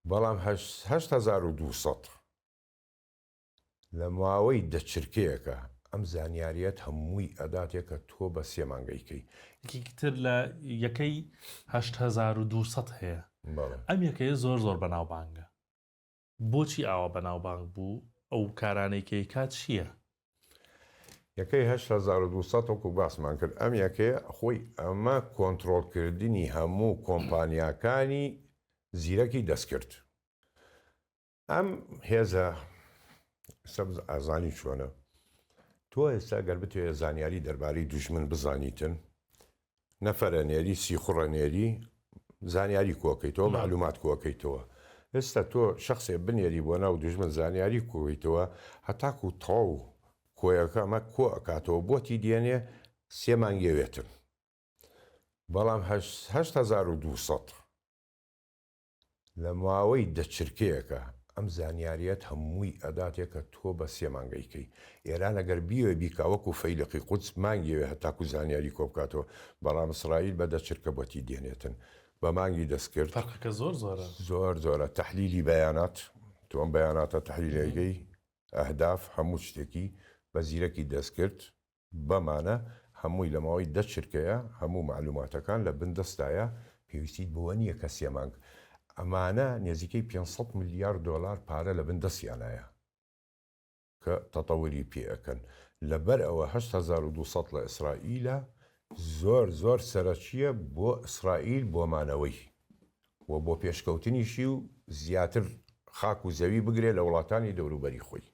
بەڵام 1970 لە ماوەی دەچرکەیەکە ئەم زانیاریەت هەمووی ئەداتێکە تۆ بە 3 مانگەیکەی یەکێکتر لە یەکەی 1970 هەیە. ئەم یەکەیە زۆر بەناوبانگە. بۆچی ئاوا بەناوبانگ بوو؟ ئەو کارانێکی کات چییە؟ یەکەی 1970 وەکو باسمان کرد ئەم یەکەیە خۆی ئەمە کۆنتترۆلکردنی هەموو کۆمپانیاکانی زیرەکی دەستکرد. ئەم هێزە سەبز ئازانی چۆنە تۆ ئێستا گەر بتوێ زانیاری دەربارەی دوژمن بزانیتن نەفەرە نێری سیخوڕە نێری زانیاری کۆکەیتەوە معلومات کۆکەیتەوە. ئێستا تۆ شخصێ بنێری بۆ ناو دوژمن زانیاری کۆیتەوە هەتاکو و تەواو کۆیەکە ئەمە کۆ ئەکاتەوە بۆتی دێنێ 3 مانگێوێتن. بەڵام 1970 لە ماوەی دەچرکەیەکە ئەم زانیاریەت هەمووی ئەداتێکە تۆ بە 3 مانگەیکەی. ئێران ئەگەر بیوێ بیکاوەکو فەیلقی قودس مانگیوێ هەتاکو زانیاری کۆ بکاتەوە، بەڵام ئیسرائیل بە دەچرکە بۆتی دێنێتن بە مانگی دەستکرد. فەرقەکە زۆرە تەحلیلی بەیانات تۆ ئەم بەیاناتە تەحلیلەکەی ئەهداف هەموو شتێکی بە زیرەکی دەستکرد بەمانە هەمووی لە ماوەی دەچرکەیە هەموو معلوماتەکان لە بندەستایە پێویستیت بۆوە نییە کە 3 مانگ. ئەمانە نێزیکەی 500 میلیارد دلار پارە لە بندەستیانایە کە تەتەوری پێەکەن. لەبەر ئەوە 1970 لە ئیسرائیلە زۆر سەرەکیە بۆ ئیسرائیل بۆمانەوەی و بۆ پێشکەوتنیشی و زیاتر خاک و زەوی بگرێت لە وڵاتانی دەوروبەری خۆی.